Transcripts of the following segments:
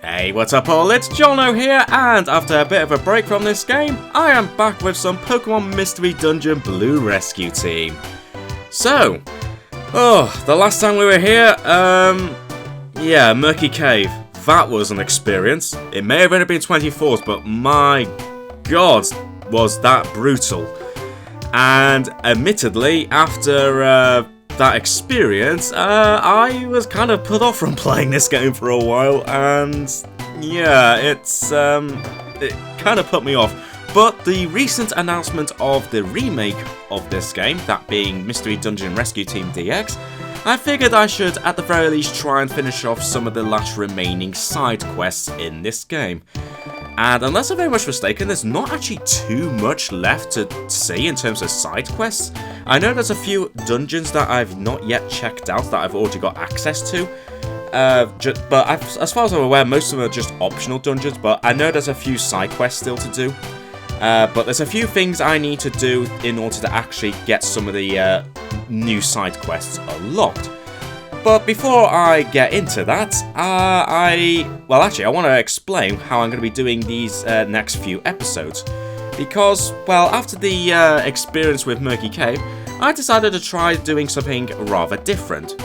Hey, what's up all? It's Jono here, and after a bit of a break from this game, I am back with some Pokemon Mystery Dungeon Blue Rescue Team. So, the last time we were here, yeah, Murky Cave. That was an experience. It may have only been 24s, but my god, was that brutal. And admittedly, after that experience, I was kind of put off from playing this game for a while, and yeah, it kind of put me off. But the recent announcement of the remake of this game, that being Mystery Dungeon Rescue Team DX, I figured I should at the very least try and finish off some of the last remaining side quests in this game. And unless I'm very much mistaken, there's not actually too much left to see in terms of side quests. I know there's a few dungeons that I've not yet checked out that I've already got access to. But as far as I'm aware, most of them are just optional dungeons, but I know there's a few side quests still to do. But there's a few things I need to do in order to actually get some of the new side quests unlocked. But before I get into that, I want to explain how I'm going to be doing these next few episodes. Because, well, after the experience with Murky Cave, I decided to try doing something rather different.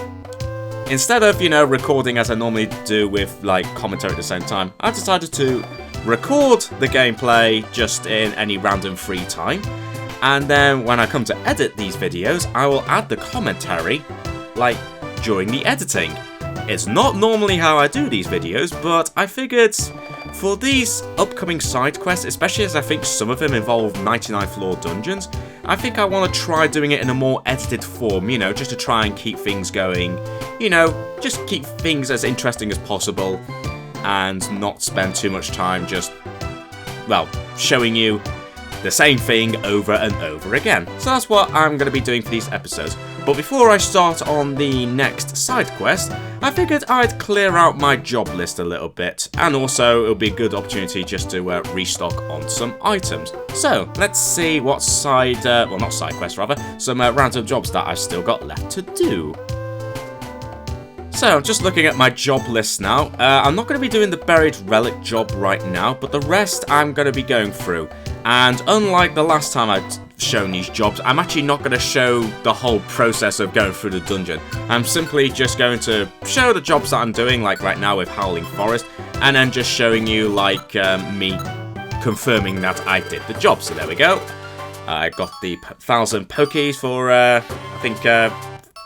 Instead of, recording as I normally do with, commentary at the same time, I decided to record the gameplay just in any random free time. And then when I come to edit these videos, I will add the commentary, during the editing. It's not normally how I do these videos, but I figured for these upcoming side quests, especially as I think some of them involve 99th Floor dungeons, I think I want to try doing it in a more edited form, just to try and keep things going, just keep things as interesting as possible and not spend too much time just, showing you the same thing over and over again. So that's what I'm going to be doing for these episodes. But before I start on the next side quest, I figured I'd clear out my job list a little bit, and also it'll be a good opportunity just to restock on some items. So let's see what some random jobs that I've still got left to do. So, just looking at my job list now, I'm not going to be doing the buried relic job right now, but the rest I'm going to be going through. And unlike the last time I'd shown these jobs, I'm actually not going to show the whole process of going through the dungeon. I'm simply just going to show the jobs that I'm doing, like right now with Howling Forest, and then just showing you, me confirming that I did the job. So there we go. I got the 1,000 Pokés for,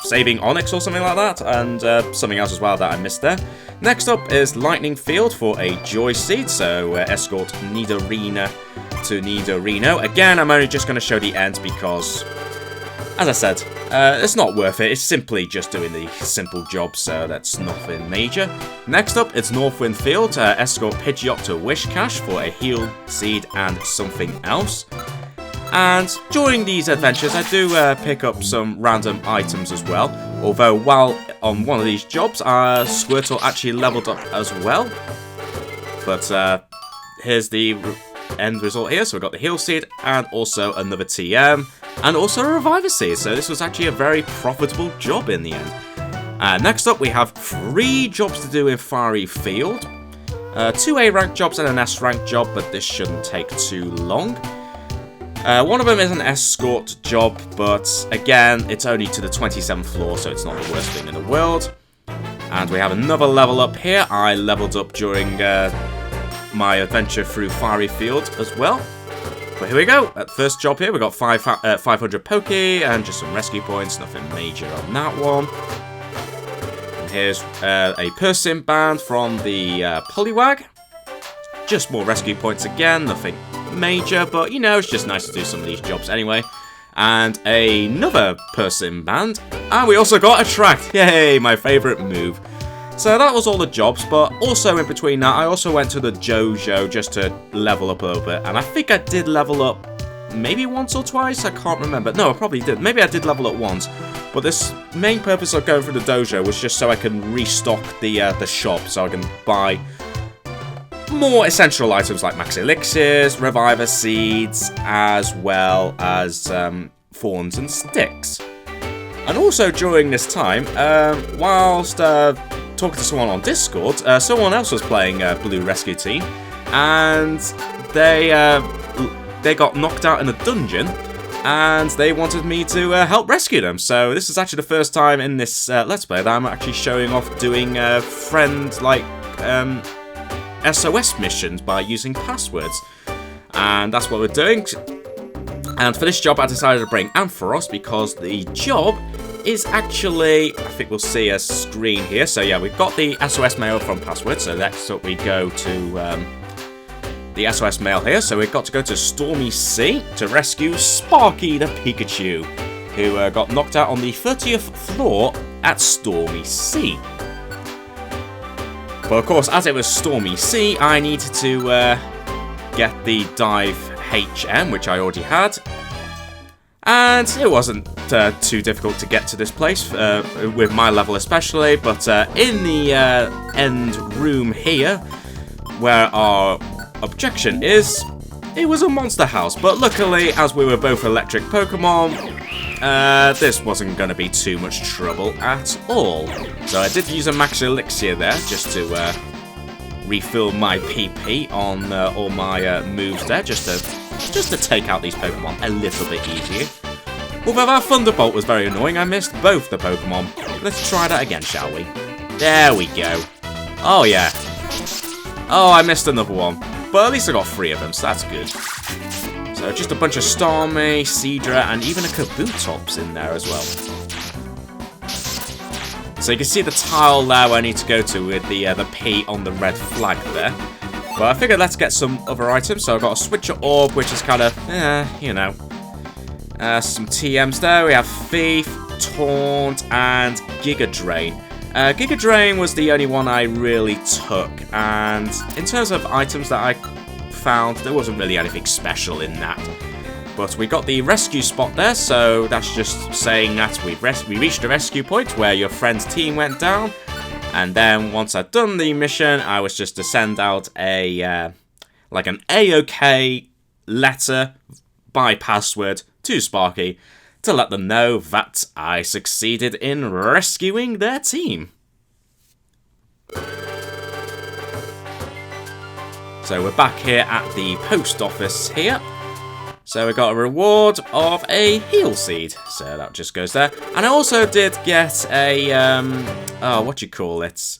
saving Onyx or something like that, and something else as well that I missed there. Next up is Lightning Field for a Joy Seed, so escort Nidorina to Nidorino. Again, I'm only just going to show the end because, as I said, it's not worth it. It's simply just doing the simple job, so that's nothing major. Next up, it's Northwind Field, escort Pidgeot to Wishcash for a Heal Seed and something else. And during these adventures, I do pick up some random items as well. Although, while on one of these jobs, Squirtle actually leveled up as well. But here's the end result here. So we've got the Heal Seed and also another TM and also a Reviver Seed. So this was actually a very profitable job in the end. Next up, we have 3 jobs to do in Fiery Field. 2 A rank jobs and an S rank job, but this shouldn't take too long. One of them is an escort job, but again, it's only to the 27th floor, so it's not the worst thing in the world. And we have another level up here. I leveled up during my adventure through Fiery Field as well. But here we go. At the first job here, we got 500 Poke and just some rescue points. Nothing major on that one. And here's a Persim band from the Poliwag. Just more rescue points again. Nothing major, but it's just nice to do some of these jobs anyway. And another Persim band, and we also got Attract. Yay, my favourite move. So that was all the jobs, but also in between that, I also went to the Jojo just to level up a little bit, and I think I did level up maybe once or twice, I can't remember. No, I probably did. Maybe I did level up once, but this main purpose of going through the dojo was just so I can restock the shop, so I can buy more essential items like Max Elixirs, Reviver Seeds, as well as Thorns and Sticks. And also during this time, whilst talking to someone on Discord, someone else was playing Blue Rescue Team, and they got knocked out in a dungeon, and they wanted me to help rescue them. So this is actually the first time in this Let's Play that I'm actually showing off doing friend-like SOS missions by using passwords. And that's what we're doing. And for this job, I decided to bring Ampharos because the job is actually, I think we'll see a screen here. So yeah, we've got the SOS mail from password. So next up we go to the SOS mail here. So we've got to go to Stormy Sea to rescue Sparky the Pikachu, who got knocked out on the 30th floor at Stormy Sea. But of course, as it was Stormy Sea, I needed to get the dive HM, which I already had, and it wasn't too difficult to get to this place, with my level especially, but in the end room here, where our objection is, it was a monster house, but luckily, as we were both electric Pokemon, this wasn't going to be too much trouble at all. So I did use a Max Elixir there, just to refill my PP on all my moves there, just to take out these Pokemon a little bit easier. Although that Thunderbolt was very annoying, I missed both the Pokemon. Let's try that again, shall we? There we go. Oh yeah. Oh, I missed another one. But at least I got 3 of them, so that's good. So just a bunch of Starmie, Seadra, and even a Kabutops in there as well. So you can see the tile there where I need to go to with the P on the red flag there. But I figured let's get some other items. So I've got a Switcher Orb, which is kind of, you know. Some TMs there. We have Thief, Taunt, and Giga Drain. Giga Drain was the only one I really took. And in terms of items that I found, there wasn't really anything special in that. But we got the rescue spot there, so that's just saying that we reached the rescue point where your friend's team went down. And then once I'd done the mission, I was just to send out a like an AOK letter by password to Sparky to let them know that I succeeded in rescuing their team. So we're back here at the post office here. So we got a reward of a heal seed. So that just goes there. And I also did get a, what do you call it?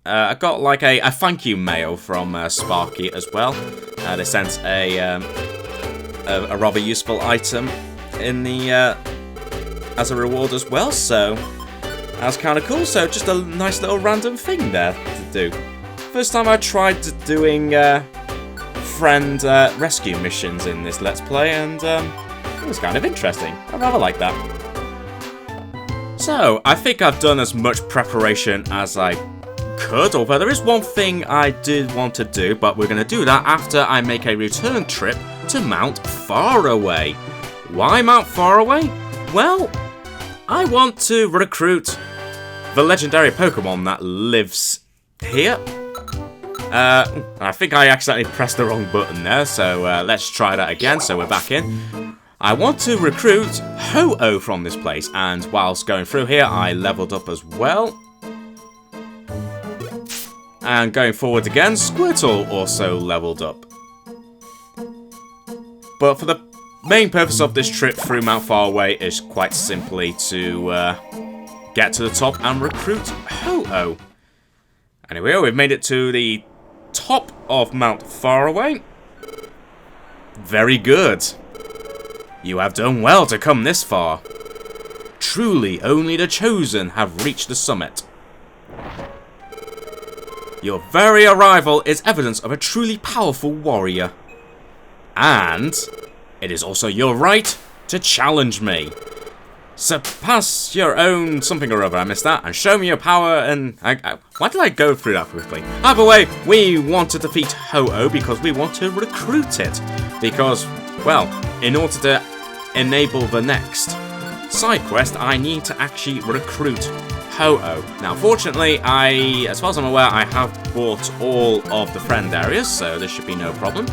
I got like a thank you mail from Sparky as well. They sent a rather useful item in the, as a reward as well. So that's kind of cool. So just a nice little random thing there to do. First time I tried doing friend rescue missions in this Let's Play, and it was kind of interesting. I rather like that. So, I think I've done as much preparation as I could, although there is one thing I did want to do, but we're going to do that after I make a return trip to Mount Faraway. Why Mount Faraway? Well, I want to recruit the legendary Pokemon that lives here. I think I accidentally pressed the wrong button there, so let's try that again. So we're back in. I want to recruit Ho-Oh from this place, and whilst going through here, I leveled up as well. And going forward again, Squirtle also leveled up. But for the main purpose of this trip through Mount Faraway is quite simply to get to the top and recruit Ho-Oh. Anyway, we've made it to the top of Mount Faraway. Very good. You have done well to come this far. Truly, only the chosen have reached the summit. Your very arrival is evidence of a truly powerful warrior. And it is also your right to challenge me. Surpass your own something or other, I missed that, and show me your power, and why did I go through that quickly? Either way, we want to defeat Ho-Oh because we want to recruit it. Because, well, in order to enable the next side quest, I need to actually recruit Ho-Oh. Now, fortunately, as far as I'm aware, I have bought all of the friend areas, so there should be no problem.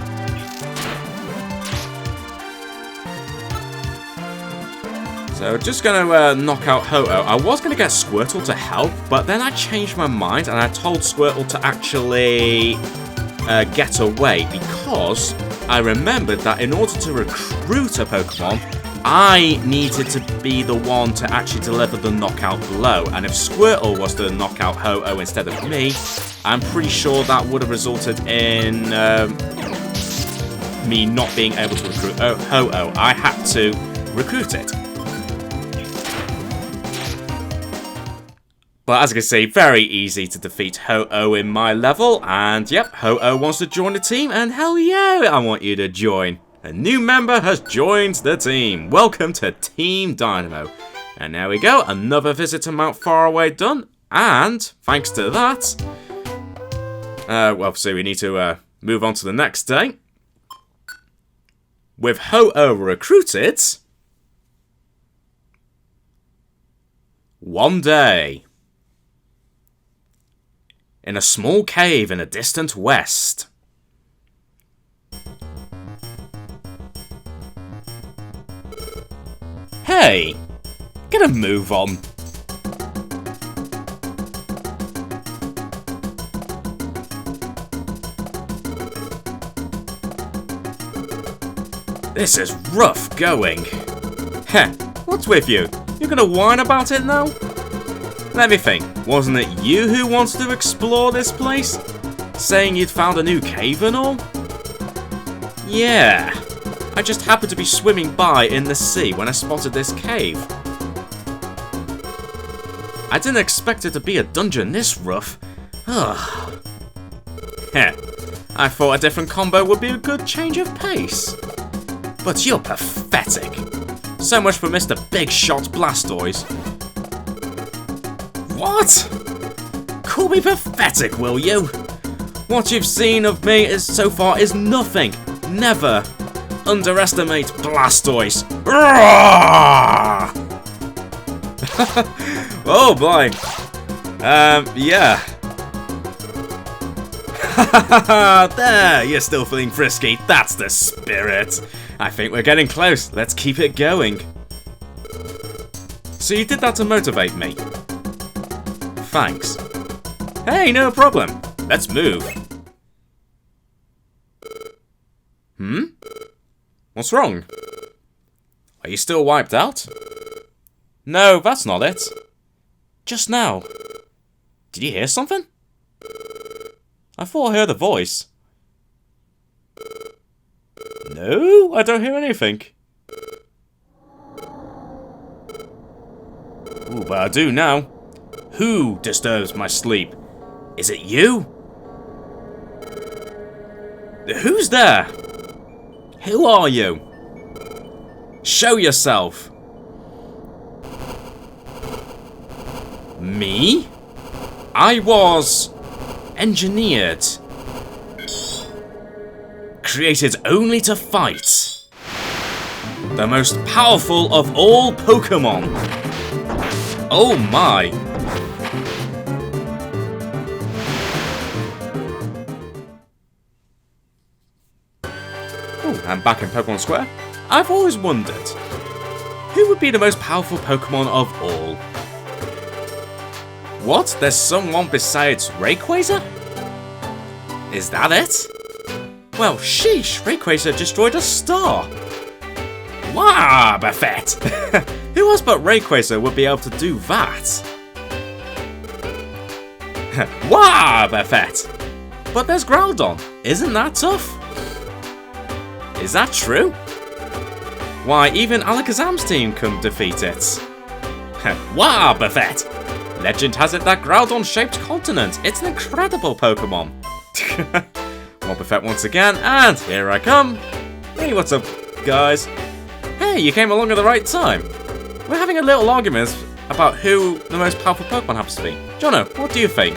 So just going to knock out Ho-Oh. I was going to get Squirtle to help, but then I changed my mind and I told Squirtle to actually get away because I remembered that in order to recruit a Pokemon, I needed to be the one to actually deliver the knockout blow. And if Squirtle was to knock out Ho-Oh instead of me, I'm pretty sure that would have resulted in me not being able to recruit Ho-Oh. I had to recruit it. But as you can see, very easy to defeat Ho-Oh in my level. And yep, Ho-Oh wants to join the team. And hell yeah, I want you to join. A new member has joined the team. Welcome to Team Dynamo. And there we go, another visit to Mount Faraway done. And thanks to that, well, so we need to move on to the next day. With Ho-Oh recruited, one day, in a small cave in a distant west. Hey, get a move on. This is rough going. Heh, what's with you? You're gonna whine about it now? Let me think, wasn't it you who wanted to explore this place? Saying you'd found a new cave and all? Yeah, I just happened to be swimming by in the sea when I spotted this cave. I didn't expect it to be a dungeon this rough. Ugh. Heh, I thought a different combo would be a good change of pace. But you're pathetic. So much for Mr. Big Shot Blastoise. What? Call me pathetic, will you? What you've seen of me so far is nothing. Never underestimate Blastoise. Oh boy. Yeah. There, you're still feeling frisky. That's the spirit. I think we're getting close. Let's keep it going. So you did that to motivate me. Thanks. Hey, no problem. Let's move. What's wrong? Are you still wiped out? No, that's not it. Just now. Did you hear something? I thought I heard a voice. No, I don't hear anything. Ooh, but I do now. Who disturbs my sleep? Is it you? Who's there? Who are you? Show yourself. Me? I was engineered. Created only to fight. The most powerful of all Pokémon. Oh my. I'm back in Pokemon Square. I've always wondered, who would be the most powerful Pokemon of all? What? There's someone besides Rayquaza? Is that it? Well, sheesh, Rayquaza destroyed a star. Wow, Buffett! Who else but Rayquaza would be able to do that? Wow, Buffett! But there's Groudon. Isn't that tough? Is that true? Why, even Alakazam's team couldn't defeat it. Wow, Buffett! Legend has it that Groudon shaped continent. It's an incredible Pokemon. Buffett once again, and here I come. Hey, what's up, guys? Hey, you came along at the right time. We're having a little argument about who the most powerful Pokemon happens to be. Jono, what do you think?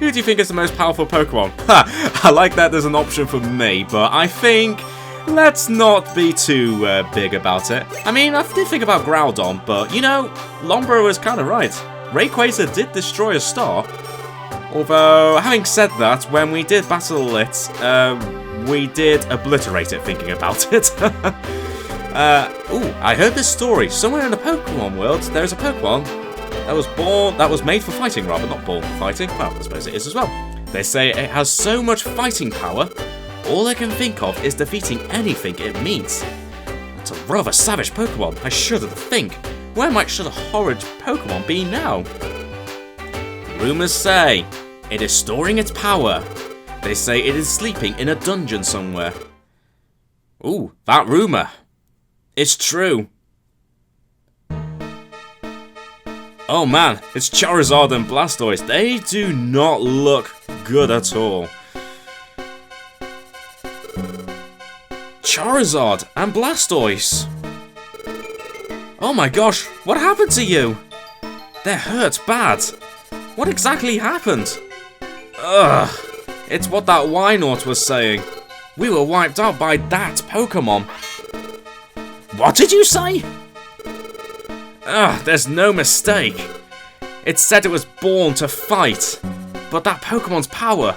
Who do you think is the most powerful Pokemon? Ha! I like that there's an option for me, but I think let's not be too big about it. I mean, I did think about Groudon, but you know, Lombro was kind of right. Rayquaza did destroy a star. Although, having said that, when we did battle it, we did obliterate it thinking about it. Ooh, I heard this story. Somewhere in the Pokemon world, there's a Pokemon that was made for fighting, rather, not born for fighting. Well, I suppose it is as well. They say it has so much fighting power, all I can think of is defeating anything it meets. It's a rather savage Pokemon, I shudder to think. Where might such a horrid Pokemon be now? Rumors say it is storing its power. They say it is sleeping in a dungeon somewhere. Ooh, that rumor. It's true. Oh man, it's Charizard and Blastoise. They do not look good at all. Charizard and Blastoise. Oh my gosh, what happened to you? They're hurt bad. What exactly happened? Ugh, it's what that Wynaut was saying. We were wiped out by that Pokemon. What did you say? Ugh, there's no mistake. It said it was born to fight. But that Pokemon's power,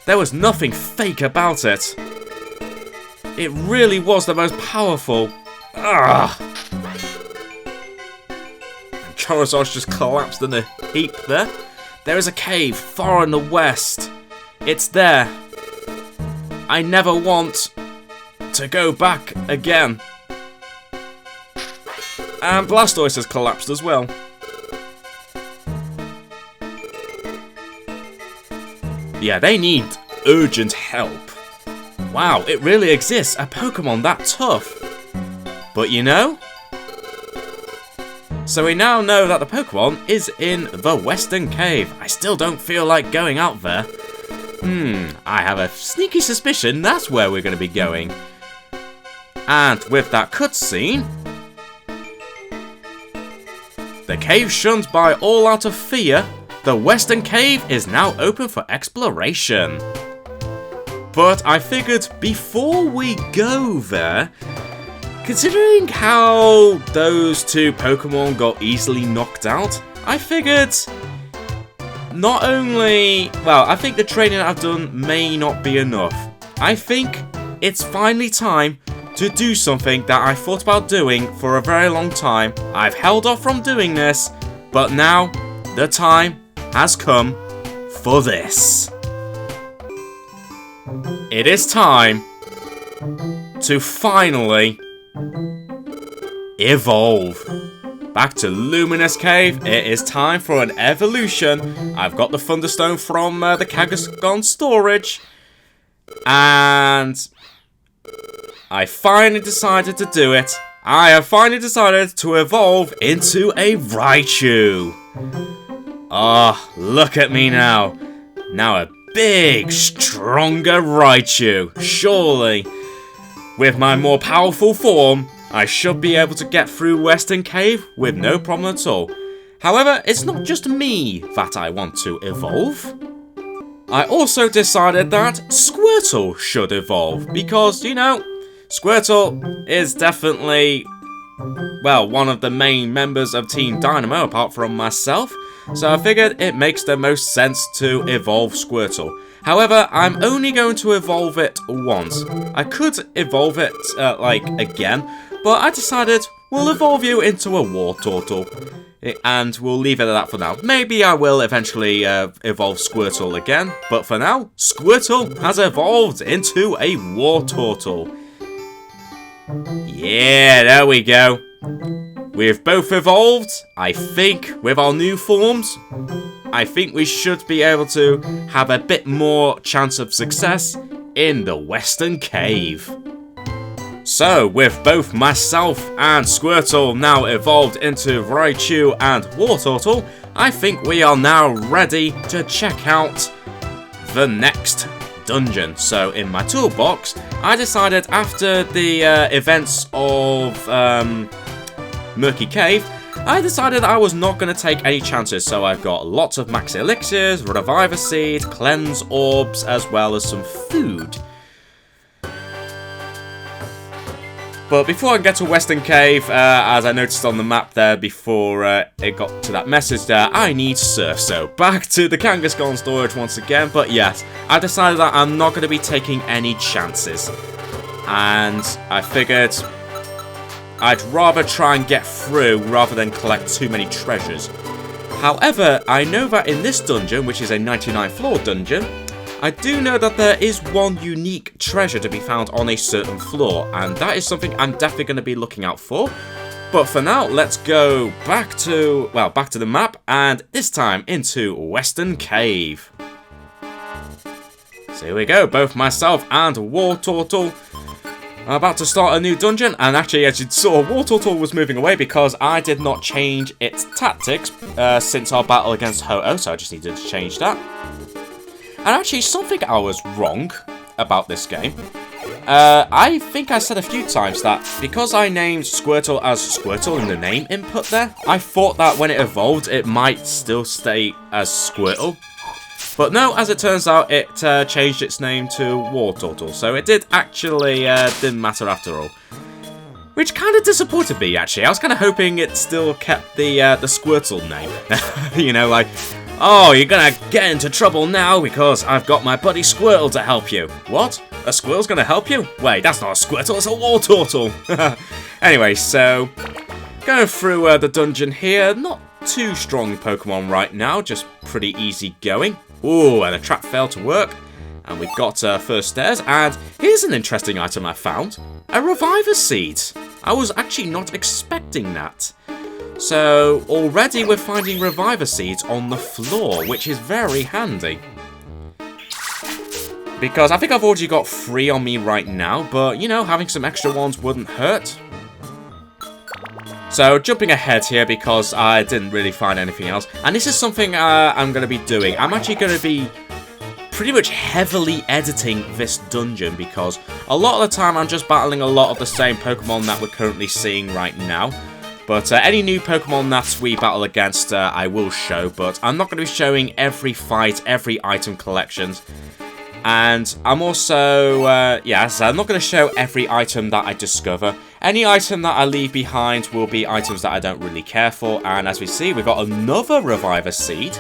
there was nothing fake about it. It really was the most powerful. Ugh. And Charizard's just collapsed in a heap there. There is a cave far in the west. It's there. I never want to go back again. And Blastoise has collapsed as well. Yeah, they need urgent help. Wow, it really exists, a Pokemon that tough. But you know? So we now know that the Pokemon is in the Western Cave. I still don't feel like going out there. I have a sneaky suspicion that's where we're going to be going. And with that cutscene, the cave shunned by all out of fear, the Western Cave is now open for exploration. But I figured before we go there, considering how those two Pokemon got easily knocked out, I figured not only, well, I think the training I've done may not be enough. I think it's finally time to do something that I thought about doing for a very long time. I've held off from doing this, but now the time has come for this. It is time to finally evolve. Back to Luminous Cave, it is time for an evolution. I've got the Thunderstone from the Kangaskhan storage. And I finally decided to do it. I have finally decided to evolve into a Raichu. Ah, look at me now. Now a big, stronger Raichu. Surely, with my more powerful form, I should be able to get through Western Cave with no problem at all. However, it's not just me that I want to evolve. I also decided that Squirtle should evolve because, you know, Squirtle is definitely, well, one of the main members of Team Dynamo apart from myself. So I figured it makes the most sense to evolve Squirtle. However, I'm only going to evolve it once. I could evolve it, again, but I decided we'll evolve you into a Wartortle. And we'll leave it at that for now. Maybe I will eventually evolve Squirtle again, but for now, Squirtle has evolved into a Wartortle. Yeah, there we go. We've both evolved. I think with our new forms, I think we should be able to have a bit more chance of success in the Western Cave. So, with both myself and Squirtle now evolved into Raichu and Wartortle, I think we are now ready to check out the next dungeon. So, in my toolbox, I decided after the events of Murky Cave, I decided I was not going to take any chances, so I've got lots of max elixirs, reviver seed, cleanse orbs, as well as some food. But before I get to Western Cave, as I noticed on the map there before it got to that message there, I need Surf. So back to the Kangaskhan storage once again. But yes, I decided that I'm not going to be taking any chances. And I figured I'd rather try and get through rather than collect too many treasures. However, I know that in this dungeon, which is a 99th floor dungeon, I do know that there is one unique treasure to be found on a certain floor, and that is something I'm definitely going to be looking out for. But for now, let's go back to the map, and this time into Western Cave. So here we go, both myself and Wartortle are about to start a new dungeon, and actually, as you saw, Wartortle was moving away because I did not change its tactics since our battle against Ho-Oh, so I just needed to change that. And actually, something I was wrong about this game. I think I said a few times that because I named Squirtle as Squirtle in the name input there, I thought that when it evolved, it might still stay as Squirtle. But no, as it turns out, it changed its name to Wartortle, so it did actually didn't matter after all. Which kind of disappointed me, actually. I was kind of hoping it still kept the Squirtle name. You know, like, oh, you're gonna get into trouble now because I've got my buddy Squirtle to help you. What? A Squirtle's gonna help you? Wait, that's not a Squirtle, it's a Wartortle. Anyway, so going through the dungeon here. Not too strong Pokemon right now, just pretty easy going. Ooh, and the trap failed to work. And we got first stairs, and here's an interesting item I found. A Reviver Seed. I was actually not expecting that. So, already we're finding Reviver Seeds on the floor, which is very handy. Because I think I've already got 3 on me right now, but, you know, having some extra ones wouldn't hurt. So, jumping ahead here because I didn't really find anything else. And this is something I'm going to be doing. I'm actually going to be pretty much heavily editing this dungeon because a lot of the time I'm just battling a lot of the same Pokemon that we're currently seeing right now. But any new Pokemon that we battle against, I will show. But I'm not going to be showing every fight, every item collections. And I'm also, so I'm not going to show every item that I discover. Any item that I leave behind will be items that I don't really care for. And as we see, we've got another Reviver Seed.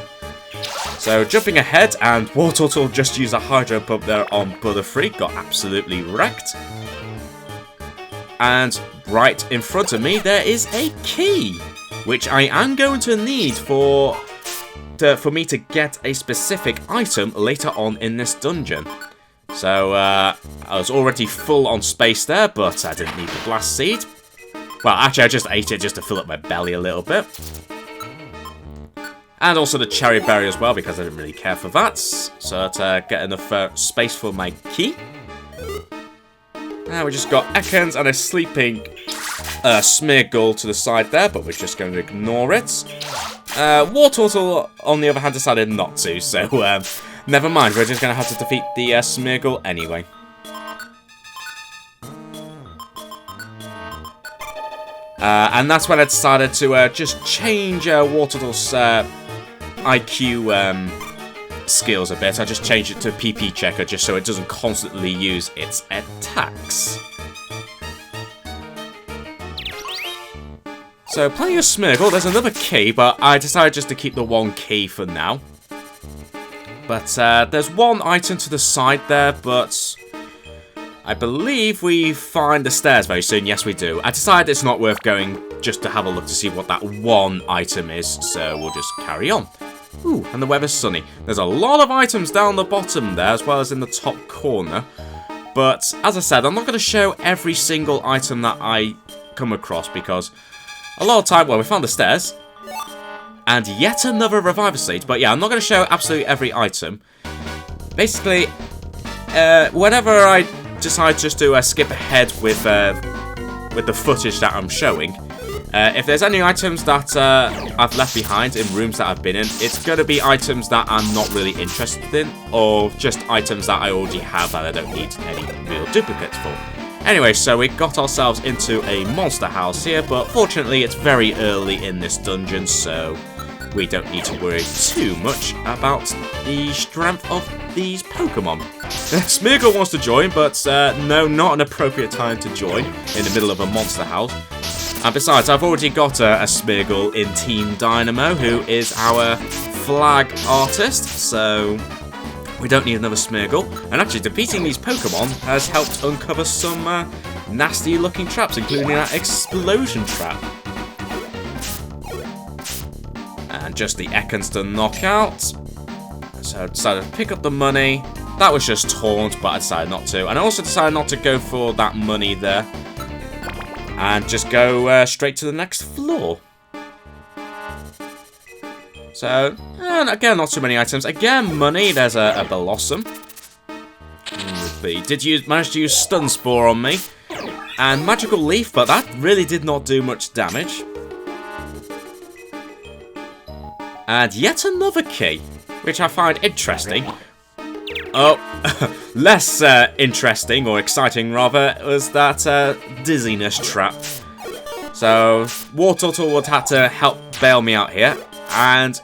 So jumping ahead, and Wartortle just used a Hydro Pump there on Butterfree. Got absolutely wrecked. And right in front of me, there is a key, which I am going to need for me to get a specific item later on in this dungeon. So, I was already full on space there, but I didn't need the Blast Seed. Well, actually, I just ate it just to fill up my belly a little bit. And also the Cherry Berry as well, because I didn't really care for that. So, to get enough space for my key. Now we just got Ekans and a sleeping Smeargle to the side there, but we're just going to ignore it. Wartortle, on the other hand, decided not to, so never mind. We're just going to have to defeat the Smeargle anyway. And that's when I decided to just change Wartortle's IQ skills a bit. I just changed it to PP Checker just so it doesn't constantly use its attacks. So, playing a Smeargle, there's another key, but I decided just to keep the one key for now. But there's one item to the side there, but I believe we find the stairs very soon. Yes, we do. I decided it's not worth going just to have a look to see what that one item is, so we'll just carry on. Ooh, and the weather's sunny. There's a lot of items down the bottom there, as well as in the top corner. But, as I said, I'm not going to show every single item that I come across, because a lot of time, well, we found the stairs, and yet another Reviver Seed. But yeah, I'm not going to show absolutely every item. Basically, whenever I decide just to skip ahead with the footage that I'm showing, if there's any items that I've left behind in rooms that I've been in, it's going to be items that I'm not really interested in, or just items that I already have that I don't need any real duplicates for. Anyway, so we got ourselves into a monster house here, but fortunately it's very early in this dungeon, so we don't need to worry too much about the strength of these Pokemon. Smeargle wants to join, but no, not an appropriate time to join in the middle of a monster house. And besides, I've already got a Smeargle in Team Dynamo, who is our flag artist, so we don't need another Smeargle. And actually, defeating these Pokemon has helped uncover some nasty looking traps, including that explosion trap. And just the Ekans to knock out. So I decided to pick up the money. That was just taunt, but I decided not to. And I also decided not to go for that money there. And just go straight to the next floor. So, and again, not too many items. Again, money. There's a Blossom. Did manage to use Stun Spore on me. And Magical Leaf, but that really did not do much damage. And yet another key, which I find interesting. Oh, less interesting, or exciting rather, was that dizziness trap. So, Wartortle would have to help bail me out here, and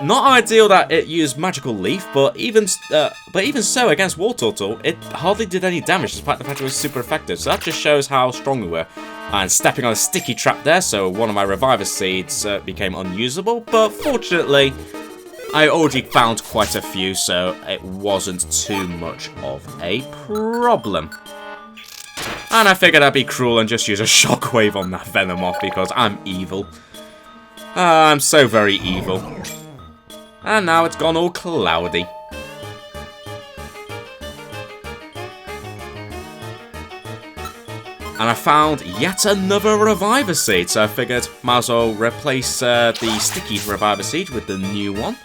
not ideal that it used Magical Leaf, but even so, against Wartortle, it hardly did any damage, despite the fact it was super effective. So that just shows how strong we were. And stepping on a sticky trap there, so one of my Reviver Seeds became unusable, but fortunately, I already found quite a few, so it wasn't too much of a problem. And I figured I'd be cruel and just use a Shockwave on that Venomoth because I'm evil. I'm so very evil. And now it's gone all cloudy. And I found yet another Reviver Seed, so I figured might as well replace the sticky Reviver Seed with the new one.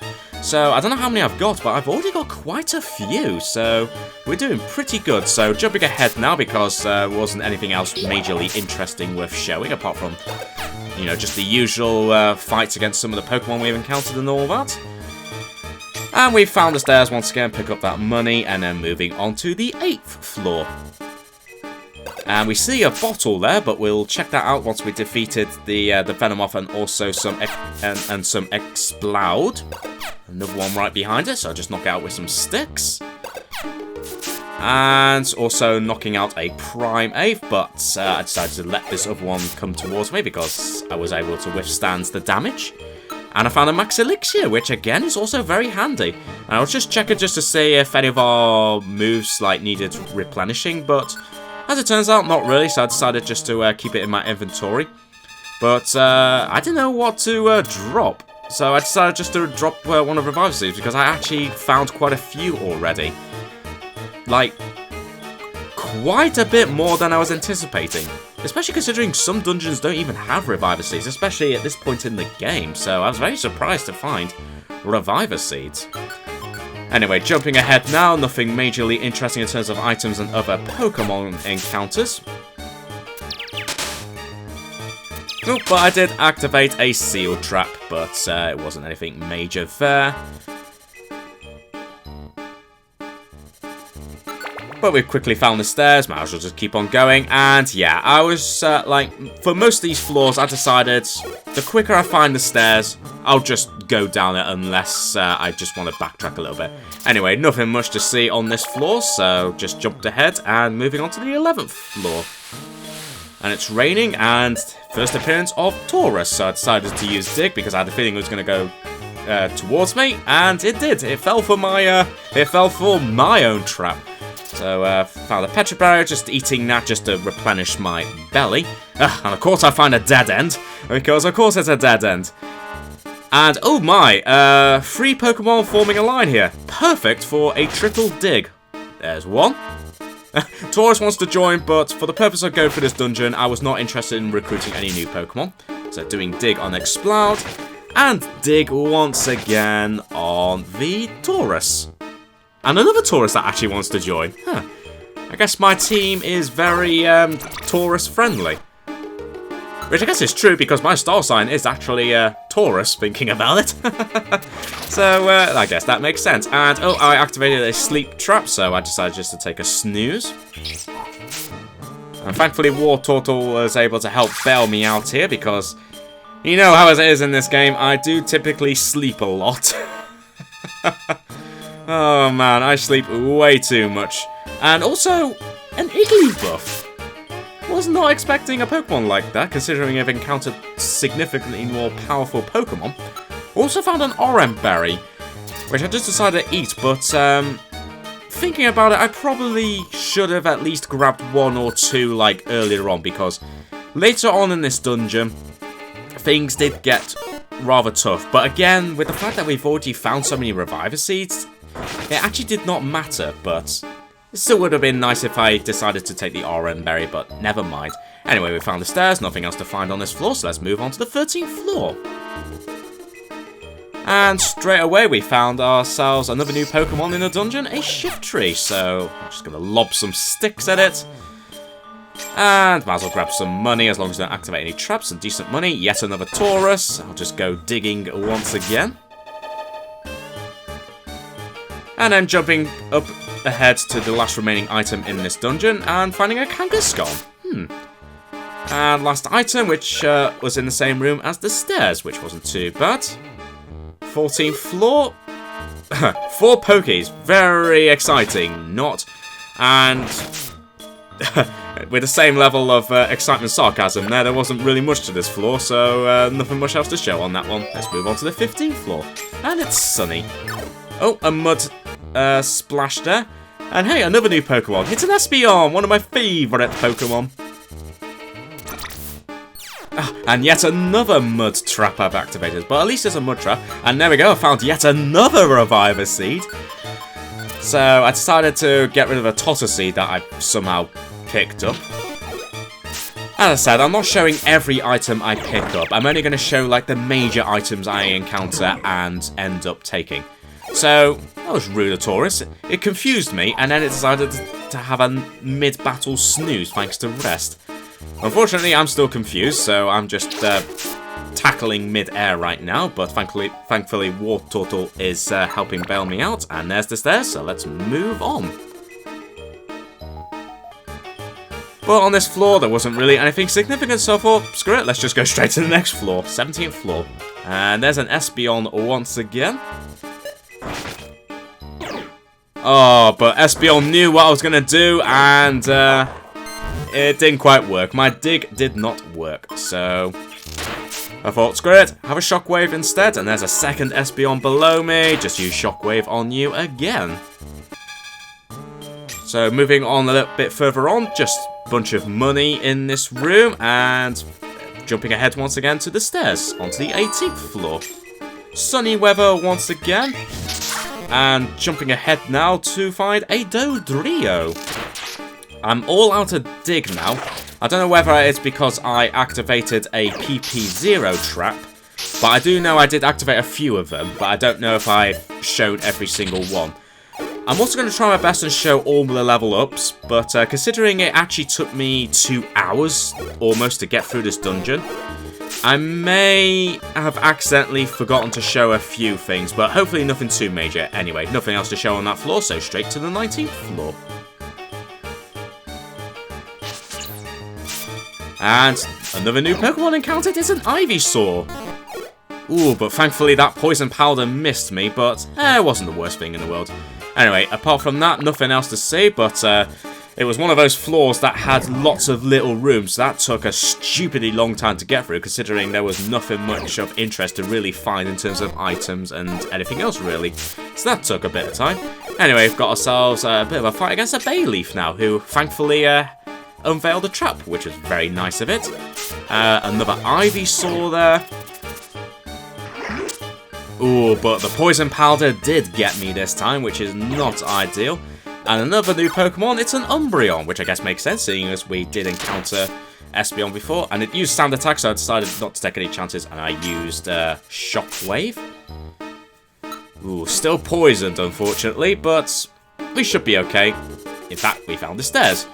So I don't know how many I've got, but I've already got quite a few, so we're doing pretty good. So jumping ahead now, because there wasn't anything else majorly interesting worth showing, apart from, you know, just the usual fights against some of the Pokemon we've encountered and all that. And we found the stairs once again, pick up that money, and then moving on to the 8th floor. And we see a bottle there, but we'll check that out once we defeated the Venomoth and also some Explode. Another one right behind it, so I'll just knock it out with some sticks. And also knocking out a Prime 8, but I decided to let this other one come towards me because I was able to withstand the damage. And I found a Max Elixir, which again is also very handy. And I was just checking just to see if any of our moves needed replenishing, but as it turns out, not really, so I decided just to keep it in my inventory. But I didn't know what to drop, so I decided just to drop one of Reviver Seeds because I actually found quite a few already. Like, quite a bit more than I was anticipating. Especially considering some dungeons don't even have Reviver Seeds, especially at this point in the game. So I was very surprised to find Reviver Seeds. Anyway, jumping ahead now, nothing majorly interesting in terms of items and other Pokemon encounters. Oh, but I did activate a Seal Trap, but it wasn't anything major there. But we've quickly found the stairs, might as well just keep on going. And yeah, I was for most of these floors, I decided the quicker I find the stairs, I'll just go down it unless I just want to backtrack a little bit. Anyway, nothing much to see on this floor, so just jumped ahead and moving on to the 11th floor. And it's raining, and first appearance of Taurus, so I decided to use Dig because I had a feeling it was going to go towards me, and it did. It fell for my own trap. So, found a Petra Barrier, just eating that just to replenish my belly. And of course I find a dead end, because of course it's a dead end. And oh my, 3 Pokemon forming a line here. Perfect for a triple dig. There's one. Taurus wants to join, but for the purpose of going for this dungeon, I was not interested in recruiting any new Pokemon. So doing Dig on Explode, and Dig once again on the Taurus. And another Taurus that actually wants to join. Huh. I guess my team is very Taurus friendly. Which I guess is true because my star sign is actually Taurus, thinking about it. So I guess that makes sense. And oh, I activated a sleep trap, so I decided just to take a snooze. And thankfully Wartortle was able to help bail me out here because you know how it is in this game, I do typically sleep a lot. Oh man, I sleep way too much. And also, an Igglybuff. Was not expecting a Pokemon like that, considering I've encountered significantly more powerful Pokemon. Also found an Orange Berry, which I just decided to eat, but thinking about it, I probably should have at least grabbed 1 or 2 like earlier on, because later on in this dungeon, things did get rather tough. But again, with the fact that we've already found so many Reviver Seeds, it actually did not matter, but it still would have been nice if I decided to take the RM Berry, but never mind. Anyway, we found the stairs, nothing else to find on this floor, so let's move on to the 13th floor. And straight away we found ourselves another new Pokemon in the dungeon, a Shiftry. So I'm just going to lob some sticks at it. And might as well grab some money as long as I don't activate any traps and decent money. Yet another Taurus. I'll just go digging once again. And then jumping up ahead to the last remaining item in this dungeon and finding a Kangaskhan. And last item, which was in the same room as the stairs, which wasn't too bad. 14th floor. 4 Pokies. Very exciting. Not. And with the same level of excitement and sarcasm there wasn't really much to this floor, so nothing much else to show on that one. Let's move on to the 15th floor. And it's sunny. Oh, a mud splash there. And hey, another new Pokemon. It's an Espeon, one of my favourite Pokemon. And yet another mud trap I've activated, but at least it's a mud trap. And there we go, I found yet another Reviver Seed. So I decided to get rid of a Totter Seed that I somehow picked up. As I said, I'm not showing every item I pick up. I'm only going to show like the major items I encounter and end up taking. So that was rude of Taurus. It confused me, and then it decided to have a mid-battle snooze thanks to rest. Unfortunately, I'm still confused, so I'm just tackling mid-air right now, but thankfully War Turtle is helping bail me out, and there's the stairs, so let's move on. But on this floor, there wasn't really anything significant, so I thought, screw it, let's just go straight to the next floor, 17th floor. And there's an Espeon once again. Oh, but Espeon knew what I was going to do, and it didn't quite work. My dig did not work, so I thought, screw it, have a Shockwave instead, and there's a second Espeon below me. Just use Shockwave on you again. So moving on a little bit further on, just a bunch of money in this room, and jumping ahead once again to the stairs, onto the 18th floor. Sunny weather once again, and jumping ahead now to find a Dodrio. I'm all out of dig now. I don't know whether it's because I activated a PP0 trap, but I do know I did activate a few of them, but I don't know if I showed every single one. I'm also going to try my best and show all the level ups, but considering it actually took me 2 hours almost to get through this dungeon, I may have accidentally forgotten to show a few things, but hopefully nothing too major. Anyway, nothing else to show on that floor, so straight to the 19th floor. And another new Pokemon encountered is an Ivysaur. Ooh, but thankfully that poison powder missed me, but it wasn't the worst thing in the world. Anyway, apart from that, nothing else to say, but it was one of those floors that had lots of little rooms. That took a stupidly long time to get through, considering there was nothing much of interest to really find in terms of items and anything else, really. So that took a bit of time. Anyway, we've got ourselves a bit of a fight against a Bayleaf now, who thankfully unveiled a trap, which was very nice of it. Another Ivysaur there. Ooh, but the poison powder did get me this time, which is not ideal. And another new Pokemon, it's an Umbreon, which I guess makes sense, seeing as we did encounter Espeon before. And it used Sand Attack, so I decided not to take any chances, and I used Shockwave. Ooh, still poisoned, unfortunately, but we should be okay. In fact, we found the stairs.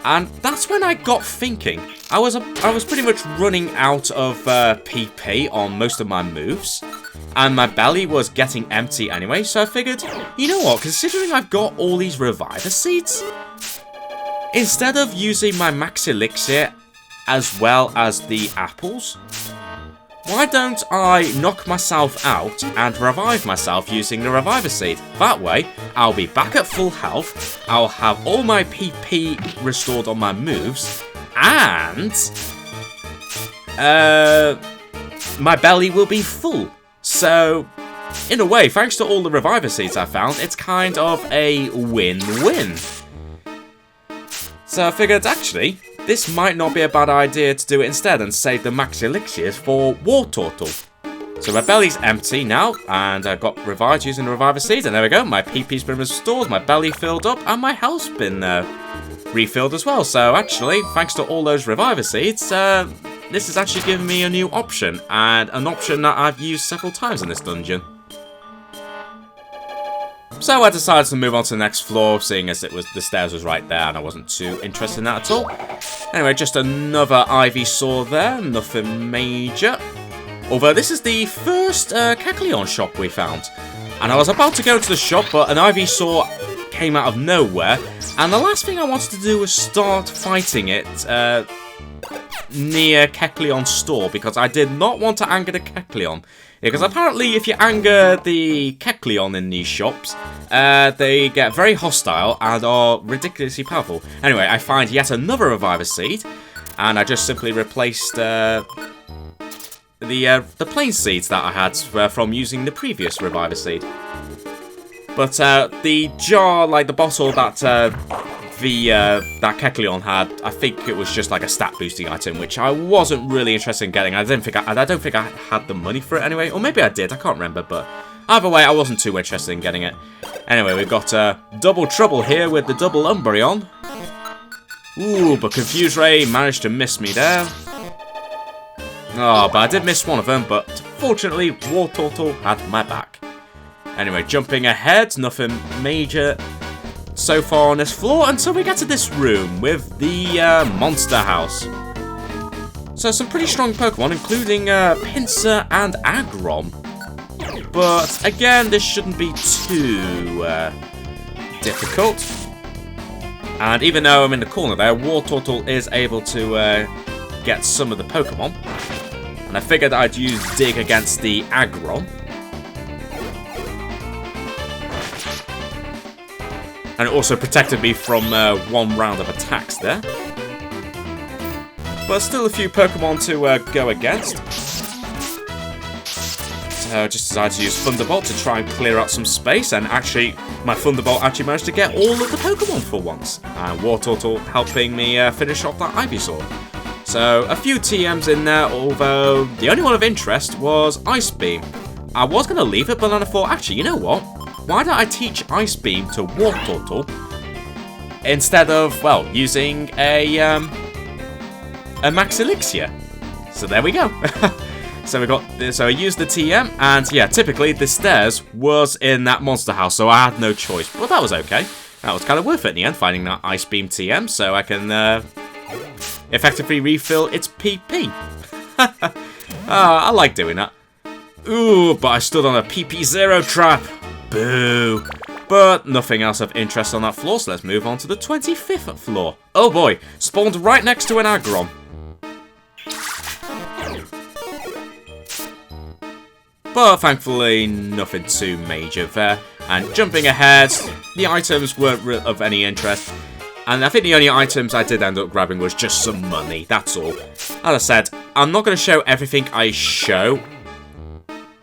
And that's when I got thinking. I was pretty much running out of PP on most of my moves, and my belly was getting empty anyway, so I figured, you know what, considering I've got all these Reviver Seeds, instead of using my Max Elixir as well as the apples, why don't I knock myself out and revive myself using the Reviver Seed? That way, I'll be back at full health, I'll have all my PP restored on my moves, and my belly will be full. So, in a way, thanks to all the Reviver Seeds I found, it's kind of a win-win. So I figured, actually, this might not be a bad idea to do it instead and save the Max Elixirs for War Turtle. So my belly's empty now, and I got revived using the Reviver Seeds, and there we go, my PP's been restored, my belly filled up, and my health's been refilled as well. So actually, thanks to all those Reviver Seeds, this has actually given me a new option, and an option that I've used several times in this dungeon. So I decided to move on to the next floor, seeing as the stairs was right there, and I wasn't too interested in that at all. Anyway, just another Ivysaur there, nothing major. Although this is the first Kecleon shop we found. And I was about to go to the shop, but an Ivysaur came out of nowhere. And the last thing I wanted to do was start fighting it near Kecleon's store, because I did not want to anger the Kecleon. Because apparently if you anger the Kecleon in these shops, they get very hostile and are ridiculously powerful. Anyway, I find yet another Reviver Seed, and I just simply replaced the plain seeds that I had from using the previous Reviver Seed. But the jar, like the bottle that that Kecleon had, I think it was just like a stat boosting item, which I wasn't really interested in getting. I don't think I had the money for it anyway, or maybe I did. I can't remember, but either way, I wasn't too interested in getting it. Anyway, we've got double trouble here with the double Umbreon. Ooh, but Confuse Ray managed to miss me there. Oh, but I did miss one of them, but fortunately, War Turtle had my back. Anyway, jumping ahead, nothing major so far on this floor until we get to this room with the Monster House. So some pretty strong Pokemon, including Pinsir and Aggron. But again, this shouldn't be too difficult. And even though I'm in the corner there, War Turtle is able to get some of the Pokemon. And I figured I'd use Dig against the Aggron. And it also protected me from one round of attacks there. But still a few Pokemon to go against. So I just decided to use Thunderbolt to try and clear out some space. And actually, my Thunderbolt actually managed to get all of the Pokemon for once. And War Turtle helping me finish off that Ivysaur. So a few TMs in there, although the only one of interest was Ice Beam. I was going to leave it, but then I thought, actually, you know what? Why don't I teach Ice Beam to War Turtle instead of, well, using a Max Elixir? So there we go. So I used the TM, and yeah, typically the stairs was in that Monster House, so I had no choice. But that was okay. That was kind of worth it in the end, finding that Ice Beam TM, so I can effectively refill its PP. I like doing that. Ooh, but I stood on a PP0 trap. Boo. But nothing else of interest on that floor, so let's move on to the 25th floor. Oh boy, spawned right next to an Aggron. But thankfully, nothing too major there. And jumping ahead, the items weren't of any interest. And I think the only items I did end up grabbing was just some money, that's all. As I said, I'm not going to show everything I show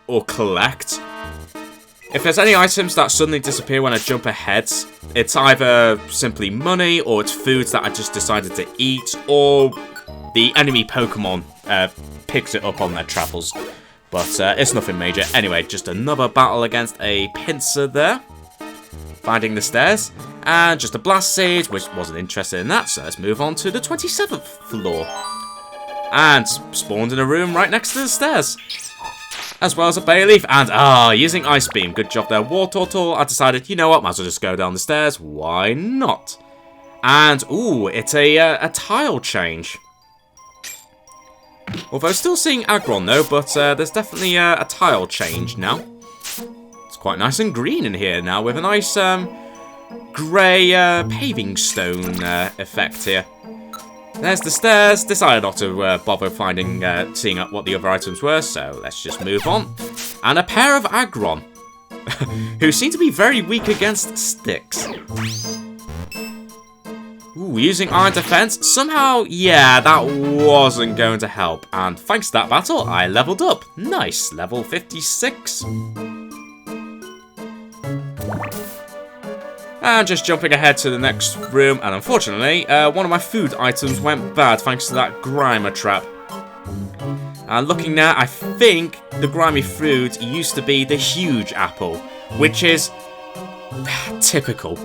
or collect. If there's any items that suddenly disappear when I jump ahead, it's either simply money, or it's foods that I just decided to eat, or the enemy Pokemon picks it up on their travels. But it's nothing major. Anyway, just another battle against a Pinsir there. Finding the stairs. And just a Blast Seed, which wasn't interested in that, so let's move on to the 27th floor. And spawned in a room right next to the stairs. As well as a Bayleaf, and using Ice Beam. Good job there, War Turtle. I decided, you know what, might as well just go down the stairs. Why not? And, ooh, it's a tile change. Although still seeing Aggron though, but there's definitely a tile change now. It's quite nice and green in here now, with a nice grey paving stone effect here. There's the stairs. Decided not to bother seeing what the other items were, so let's just move on. And a pair of Aggron, who seem to be very weak against sticks. Ooh, using Iron Defense. Somehow, yeah, that wasn't going to help. And thanks to that battle, I leveled up. Nice, level 56. And just jumping ahead to the next room, and unfortunately, one of my food items went bad thanks to that Grimer trap. And looking now, I think the grimy food used to be the huge apple, which is typical.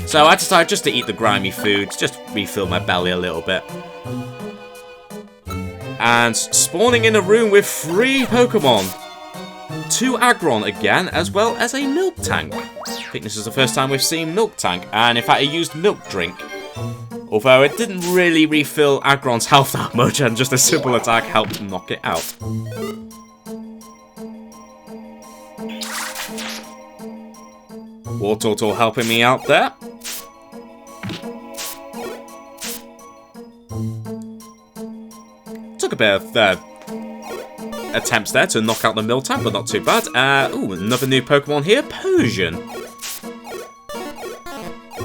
So I decided just to eat the grimy food, just refill my belly a little bit. And spawning in a room with 3 Pokemon. 2 Aggron again, as well as a Milk Tank. I think this is the first time we've seen Milk Tank, and in fact it used Milk Drink. Although it didn't really refill Aggron's health that much, and just a simple attack helped knock it out. Wartortle helping me out there. Took a bit of attempts there to knock out the Miltank, but not too bad. Ooh, another new Pokemon here, Persian.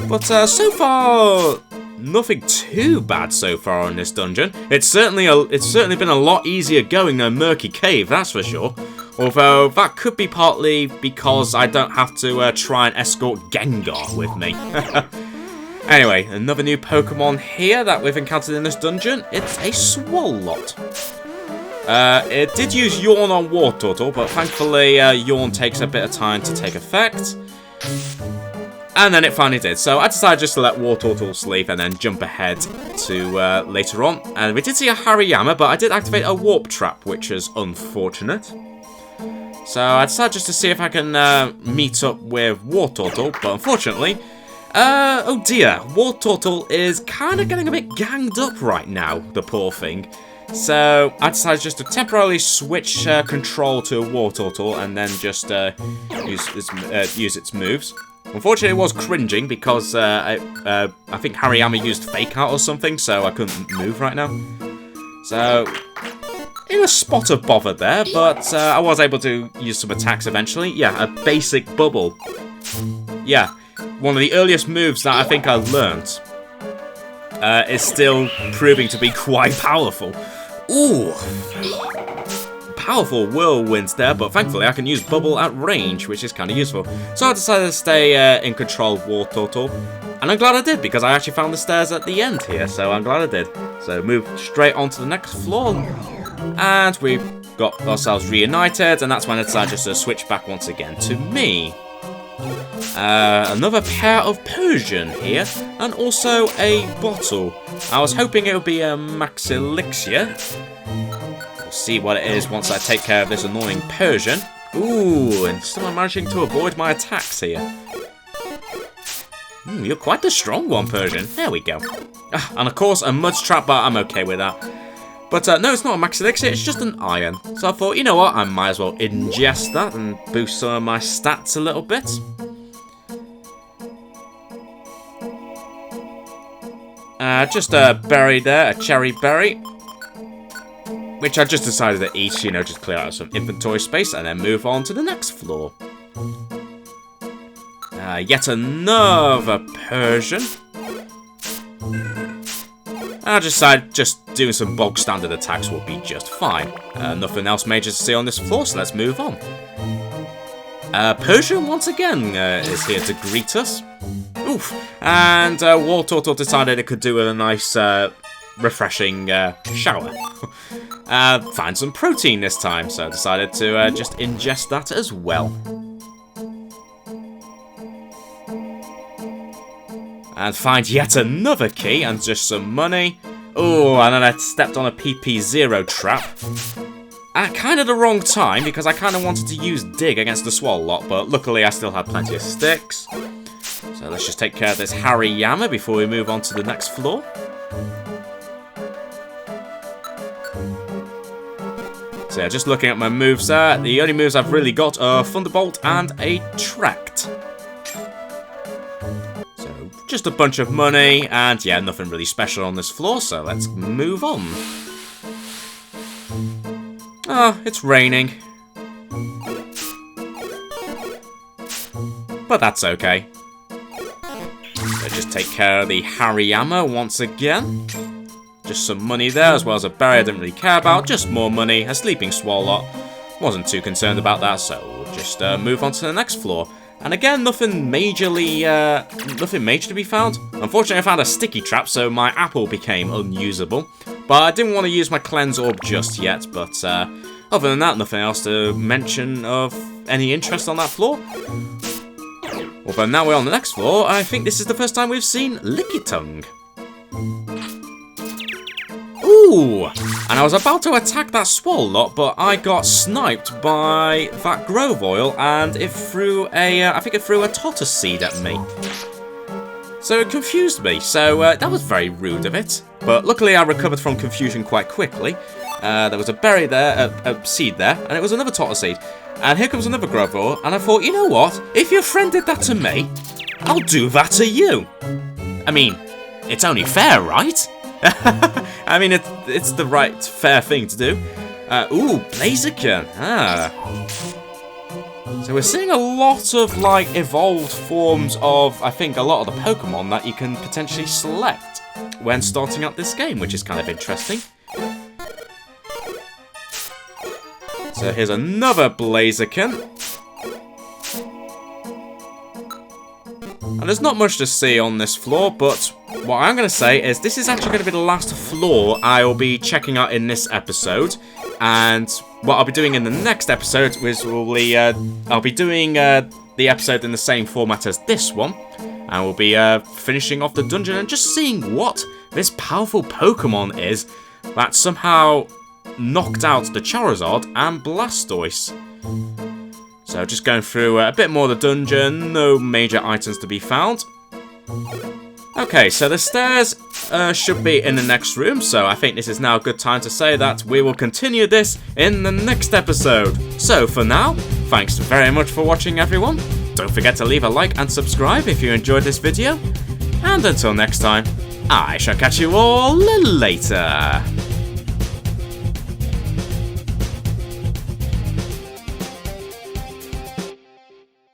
But so far, nothing too bad so far in this dungeon. It's certainly been a lot easier going than Murky Cave, that's for sure. Although that could be partly because I don't have to try and escort Gengar with me. Anyway, another new Pokemon here that we've encountered in this dungeon. It's a Swalot. It did use Yawn on Wartortle, but thankfully Yawn takes a bit of time to take effect. And then it finally did. So I decided just to let Wartortle sleep and then jump ahead to later on. And we did see a Hariyama, but I did activate a Warp Trap, which is unfortunate. So I decided just to see if I can meet up with Wartortle, but unfortunately, oh dear, Wartortle is kind of getting a bit ganged up right now, the poor thing. So I decided just to temporarily switch control to Wartortle and then just use its moves. Unfortunately, it was cringing because I think Hariyama used Fake Out or something, so I couldn't move right now. So in a spot of bother there, but I was able to use some attacks eventually. Yeah, a basic bubble. Yeah, one of the earliest moves that I think I learnt is still proving to be quite powerful. Ooh, powerful whirlwinds there, but thankfully I can use bubble at range, which is kind of useful. So I decided to stay in control of Wartortle, and I'm glad I did because I actually found the stairs at the end here, so I'm glad I did. So move straight on to the next floor. And we've got ourselves reunited, and that's when I decided just to switch back once again to me. Another pair of Persian here, and also a bottle. I was hoping it would be a Max Elixir. We'll see what it is once I take care of this annoying Persian. Ooh, and still I'm managing to avoid my attacks here. You're quite the strong one, Persian. There we go. And of course, a Mud Trap, but I'm okay with that. But no, it's not a Max Elixir, it's just an iron. So I thought, you know what, I might as well ingest that and boost some of my stats a little bit. Just a berry there, a cherry berry. Which I just decided to eat, you know, just clear out some inventory space and then move on to the next floor. Yet another Persian. I decided just doing some bog standard attacks will be just fine. Nothing else major to see on this floor, so let's move on. Persian once again is here to greet us. Oof. And Wartortle decided it could do with a nice refreshing shower. Find some protein this time, so I decided to just ingest that as well. And find yet another key and just some money. Oh, and then I stepped on a PP0 trap. At kind of the wrong time, because I kind of wanted to use Dig against the Swalot, but luckily I still had plenty of sticks. So let's just take care of this Hariyama before we move on to the next floor. So yeah, just looking at my moves there, the only moves I've really got are Thunderbolt and a Tract. So just a bunch of money, and yeah, nothing really special on this floor, so let's move on. Oh, it's raining. But that's okay. So just take care of the Hariyama once again. Just some money there, as well as a berry I didn't really care about. Just more money, a sleeping Swalot. Wasn't too concerned about that, so we'll just move on to the next floor. And again, nothing major to be found. Unfortunately, I found a sticky trap, so my apple became unusable. But I didn't want to use my cleanse orb just yet. But other than that, nothing else to mention of any interest on that floor. Although now we're on the next floor, I think this is the first time we've seen Lickitung. Ooh! And I was about to attack that Swallow, but I got sniped by that Grovoil, and it threw I think it threw a Totter Seed at me. So it confused me, so that was very rude of it. But luckily I recovered from confusion quite quickly. There was a berry there, a seed there, and it was another Totter Seed. And here comes another Grovoil, and I thought, you know what? If your friend did that to me, I'll do that to you. I mean, it's only fair, right? I mean, it's the right, fair thing to do. Ooh, Blaziken. So we're seeing a lot of, like, evolved forms of, I think, a lot of the Pokemon that you can potentially select when starting out this game, which is kind of interesting. So here's another Blaziken. And there's not much to see on this floor, but what I'm going to say is this is actually going to be the last floor I'll be checking out in this episode. And what I'll be doing in the next episode is I'll be doing the episode in the same format as this one. And we'll be finishing off the dungeon and just seeing what this powerful Pokemon is that somehow knocked out the Charizard and Blastoise. So just going through a bit more of the dungeon, no major items to be found. Okay, so the stairs should be in the next room, so I think this is now a good time to say that we will continue this in the next episode. So for now, thanks very much for watching everyone. Don't forget to leave a like and subscribe if you enjoyed this video. And until next time, I shall catch you all later.